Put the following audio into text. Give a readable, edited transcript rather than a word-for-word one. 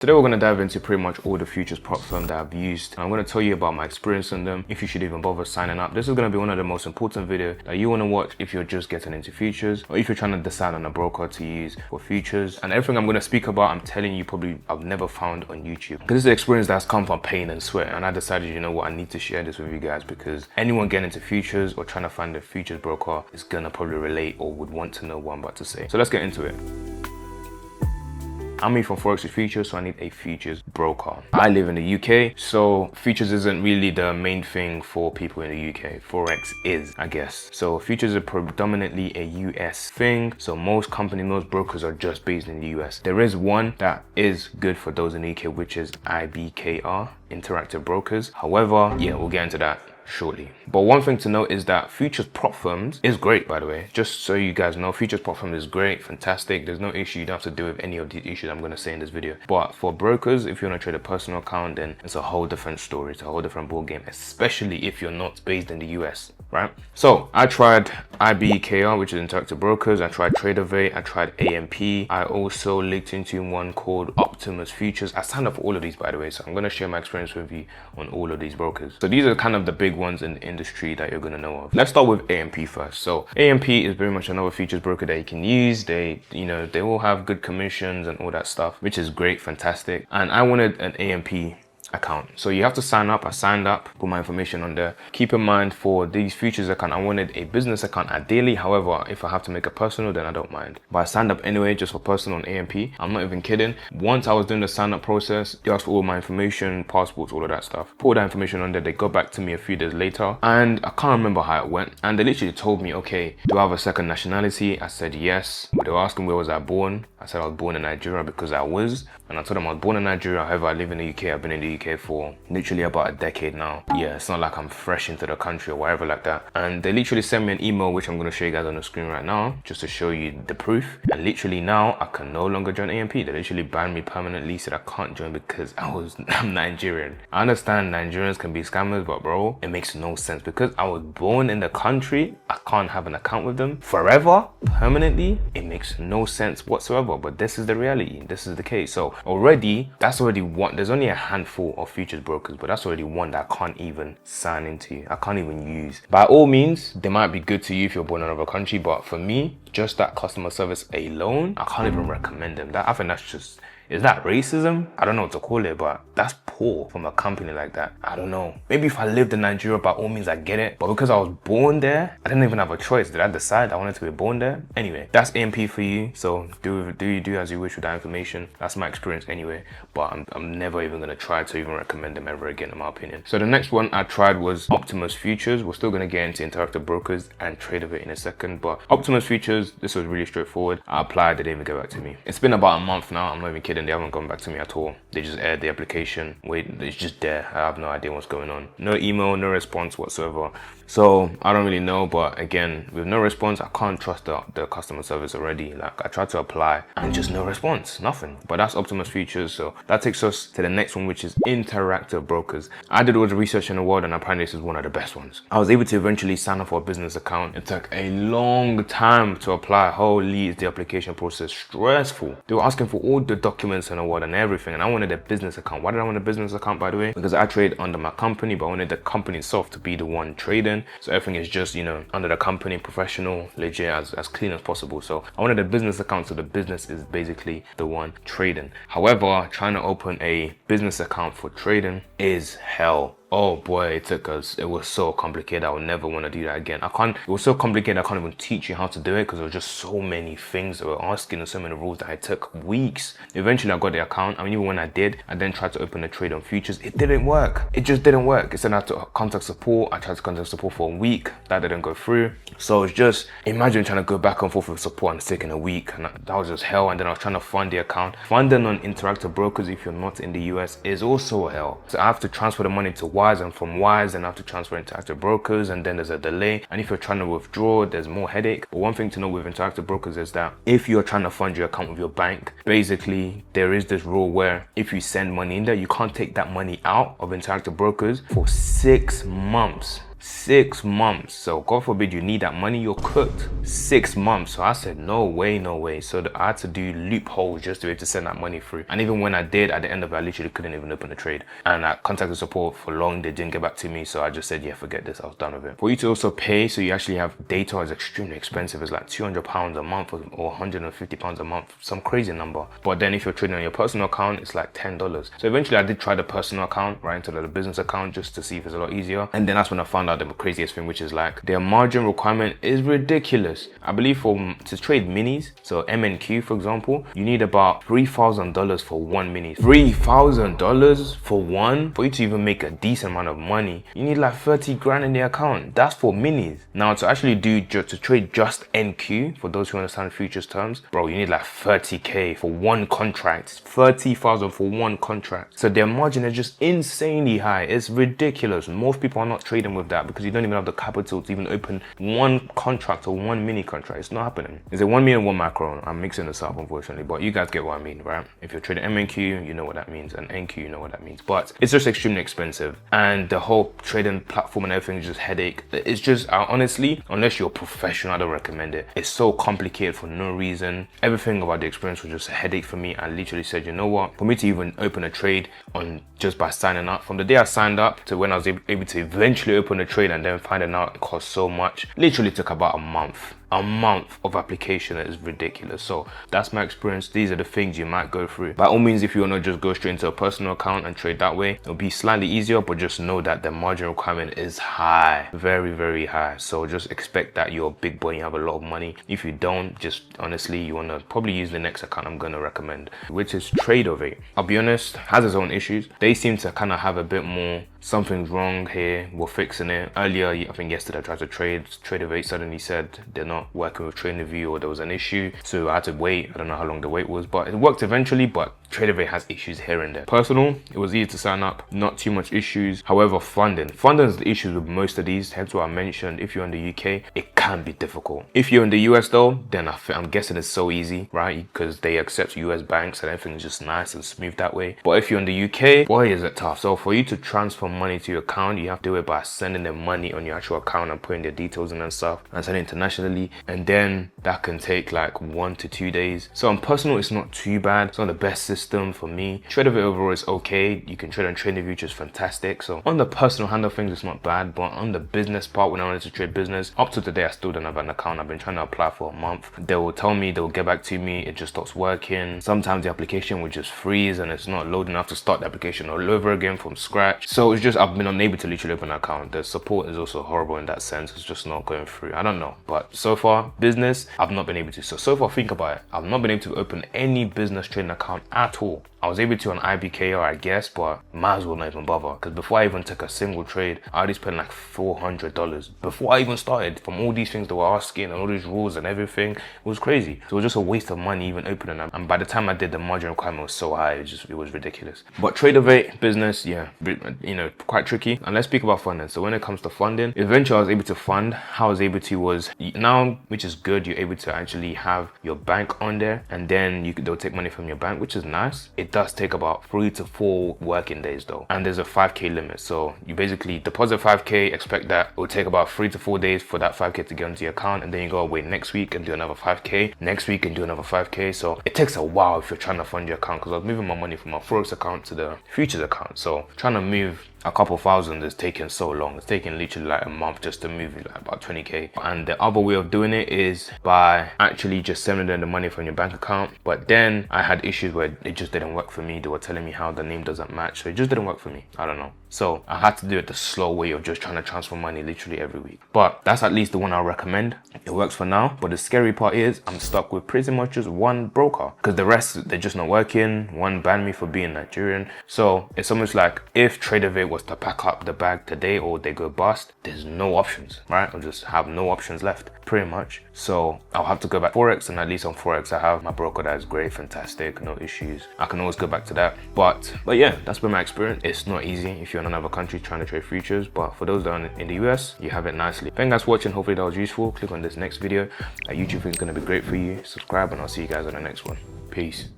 Today we're going to dive into pretty much all the futures prop firms that I've used. I'm going to tell you about my experience on them, if you should even bother signing up. This is going to be one of the most important videos that you want to watch if you're just getting into futures, or if you're trying to decide on a broker to use for futures. And everything I'm going to speak about, I'm telling you, probably I've never found on YouTube. Because this is an experience that's come from pain and sweat. And I decided, you know what, I need to share this with you guys, because anyone getting into futures or trying to find a futures broker is going to probably relate or would want to know what I'm about to say. So let's get into it. I'm here from Forex with Futures, so I need a futures broker. I live in the UK, so futures isn't really the main thing for people in the UK. Forex is, I guess. So futures are predominantly a US thing. So most companies, most brokers are just based in the US. There is one that is good for those in the UK, which is IBKR, Interactive Brokers. However, yeah, we'll get into that shortly. But one thing to note is that futures prop firms is great, by the way. Just so you guys know, futures prop firm is great, fantastic. There's no issue. You don't have to deal with any of the issues I'm going to say in this video. But for brokers, if you want to trade a personal account, then it's a whole different story. It's a whole different ball game, especially if you're not based in the US, right? So I tried IBKR, which is Interactive Brokers. I tried TraderVate. I tried AMP. I also looked into one called Optimus Futures. I signed up for all of these, by the way. So I'm going to share my experience with you on all of these brokers. So these are kind of the big ones in the industry that you're going to know of. Let's start with AMP first. So AMP is very much another futures broker that you can use. They all have good commissions and all that stuff, which is great, fantastic. And I wanted an AMP account, so you have to sign up. I signed up, put my information on there. Keep in mind, for these futures account, I wanted a business account ideally. However, if I have to make a personal, then I don't mind. But I signed up anyway, just for personal on AMP. I'm not even kidding. Once I was doing the sign up process, they asked for all my information, passports, all of that stuff. Put all that information on there. They got back to me a few days later, and I can't remember how it went. And they literally told me, okay, do I have a second nationality? I said yes. But they were asking where was I born. I said I was born in Nigeria, because I was. And I told them I was born in Nigeria. However, I live in the UK. I've been in the UK for literally about a decade now. Yeah, it's not like I'm fresh into the country or whatever like that. And they literally sent me an email, which I'm going to show you guys on the screen right now, just to show you the proof. And literally now I can no longer join AMP. They literally banned me permanently, said I can't join because I'm Nigerian. I understand Nigerians can be scammers, but bro, it makes no sense. Because I was born in the country, I can't have an account with them forever, permanently. It makes no sense whatsoever. But this is the reality. This is the case. So already, that's already one. There's only a handful of futures brokers, but that's already one that I can't even sign into. I can't even use. By all means, they might be good to you if you're born in another country, but for me, just that customer service alone, I can't even recommend them. I think that's just, is that racism? I don't know what to call it, but that's poor from a company like that. I don't know. Maybe if I lived in Nigeria, by all means, I get it. But because I was born there, I didn't even have a choice. Did I decide I wanted to be born there? Anyway, that's AMP for you. So do as you wish with that information. That's my experience anyway. But I'm never even going to try to even recommend them ever again, in my opinion. So the next one I tried was Optimus Futures. We're still going to get into Interactive Brokers and TraderVate in a second. But Optimus Futures, this was really straightforward. I applied. They didn't even get back to me. It's been about a month now. I'm not even kidding. They haven't gone back to me at all. They just aired the application. Wait, it's just there. I have no idea what's going on. No email, no response whatsoever. So I don't really know, but again, with no response, I can't trust the customer service already. Like, I tried to apply and just no response, nothing. But that's Optimus Futures. So that takes us to the next one, which is Interactive Brokers. I did all the research in the world, and apparently this is one of the best ones. I was able to eventually sign up for a business account. It took a long time to apply. Holy, is the application process stressful. They were asking for all the documents in the world and everything, and I wanted a business account. Why did I want a business account, by the way? Because I trade under my company, but I wanted the company itself to be the one trading. So everything is just, under the company, professional, legit, as clean as possible. So I wanted a business account, so the business is basically the one trading. However, trying to open a business account for trading is hell. Oh boy, it was so complicated. I would never want to do that again. It was so complicated, I can't even teach you how to do it, because there were just so many things they were asking and so many rules that it took weeks. Eventually I got the account. I mean, even when I did, I then tried to open a trade on futures. It didn't work. It just didn't work. It said I had to contact support. I tried to contact support for a week. That didn't go through. So it's just, imagine trying to go back and forth with support and it's taking a week. And that was just hell. And then I was trying to fund the account. Funding on Interactive Brokers, if you're not in the US, is also a hell. So I have to transfer the money to Wise, and from Wise, then I have to transfer into Interactive Brokers, and then there's a delay. And if you're trying to withdraw, there's more headache. But one thing to know with Interactive Brokers is that if you're trying to fund your account with your bank, basically there is this rule where if you send money in there, you can't take that money out of Interactive Brokers for 6 months. 6 months. So God forbid you need that money, you're cooked. 6 months. So I said, no way, no way. So I had to do loopholes just to be able to send that money through. And even when I did, at the end of it, I literally couldn't even open the trade. And I contacted support for long, they didn't get back to me. So I just said, yeah, forget this, I was done with it. For you to also pay, so you actually have data, is extremely expensive. It's like £200 a month or £150 a month, some crazy number. But then if you're trading on your personal account, it's like $10. So eventually I did try the personal account, right, into the business account, just to see if it's a lot easier. And then that's when I found out the craziest thing, which is like their margin requirement is ridiculous. I believe to trade minis, so MNQ for example, you need about $3,000 for one mini. $3,000 for one? For you to even make a decent amount of money, you need like 30 grand in the account. That's for minis. Now to actually to trade just NQ, for those who understand futures terms, bro, you need like 30k for one contract. 30,000 for one contract. So their margin is just insanely high. It's ridiculous. Most people are not trading with that because you don't even have the capital to even open one contract or one mini contract. It's not happening. Is it 1 million, 1 macro? I'm mixing this up unfortunately, but you guys get what I mean, right? If you're trading MNQ, you know what that means, and NQ, you know what that means. But it's just extremely expensive, and the whole trading platform and everything is just headache. It's just honestly, unless you're a professional, I don't recommend it. It's so complicated for no reason. Everything about the experience was just a headache for me. I literally said, you know what, for me to even open a trade on just by signing up, from the day I signed up to when I was able to eventually open a trade and then finding out it cost so much, literally took about a month of application. Is ridiculous. So that's my experience. These are the things you might go through. By all means, if you want to just go straight into a personal account and trade that way, it'll be slightly easier, but just know that the margin requirement is high, very, very high. So just expect that you're a big boy, you have a lot of money. If you don't, just honestly, you want to probably use the next account I'm going to recommend, which is Tradeovate. I'll be honest, has its own issues. They seem to kind of have a bit more, something's wrong here, we're fixing it. Earlier, I think yesterday, I tried to Tradeovate suddenly said they're not working with TradingView, or there was an issue, so I had to wait. I don't know how long the wait was, but it worked eventually. But Tradeovate has issues here and there. Personal, it was easy to sign up, not too much issues. However, funding is the issues with most of these. Hence what I mentioned, if you're in the UK, it can be difficult. If you're in the US though, then I'm guessing it's so easy, right? Because they accept US banks and everything is just nice and smooth that way. But if you're in the UK, boy, is it tough. So for you to transfer money to your account, you have to do it by sending them money on your actual account and putting their details in and stuff, and sending internationally, and then that can take like 1 to 2 days. So on personal, it's not too bad. It's not the best system for me. Tradeovate overall is okay. You can trade on TradingView, which is fantastic. So on the personal hand of things, it's not bad, but on the business part, when I wanted to trade business, up to today, I still don't have an account. I've been trying to apply for a month. They will tell me, they will get back to me, it just stops working. Sometimes the application will just freeze and it's not loading enough to start the application all over again from scratch. So it's just, I've been unable to literally open an account. The support is also horrible in that sense. It's just not going through. I don't know, but so far business, I've not been able to. So far, think about it, I've not been able to open any business trading account at all. I was able to on IBKR, I guess, but might as well not even bother, because before I even took a single trade, I already spent like $400 before I even started, from all these things they were asking and all these rules and everything. It was crazy. So it was just a waste of money even opening them. And by the time I did, the margin requirement was so high, it was ridiculous. But Tradeovate business, yeah, you know, quite tricky. And let's speak about funding. So when it comes to funding, eventually I was able to fund. How I was able to was now, which is good, you're able to actually have your bank on there, and then they'll take money from your bank, which is nice. It does take about 3 to 4 working days though, and there's a 5k limit. So you basically deposit 5k, expect that it will take about 3 to 4 days for that 5k to get into your account, and then you go away next week and do another 5k, next week and do another 5k. So it takes a while if you're trying to fund your account, because I was moving my money from my Forex account to the futures account. So trying to move a couple thousand is taking so long. It's taking literally like a month just to move like about 20k. And the other way of doing it is by actually just sending them the money from your bank account. But then I had issues where it just didn't work for me. They were telling me how the name doesn't match, so it just didn't work for me. I don't know. So I had to do it the slow way of just trying to transfer money literally every week. But that's at least the one I'll recommend. It works for now. But the scary part is I'm stuck with pretty much just one broker, because the rest, they're just not working. One banned me for being Nigerian. So it's almost like if Tradeovate was to pack up the bag today or they go bust, there's no options, right? I'll just have no options left, pretty much. So I'll have to go back to Forex, and at least on Forex I have my broker that is great, fantastic, no issues. I can always go back to that. But yeah, that's been my experience. It's not easy if you're in another country trying to trade futures, but for those that are in the US, you have it nicely. Thank you guys for watching. Hopefully that was useful. Click on this next video. YouTube is going to be great for you. Subscribe, and I'll see you guys on the next one. Peace.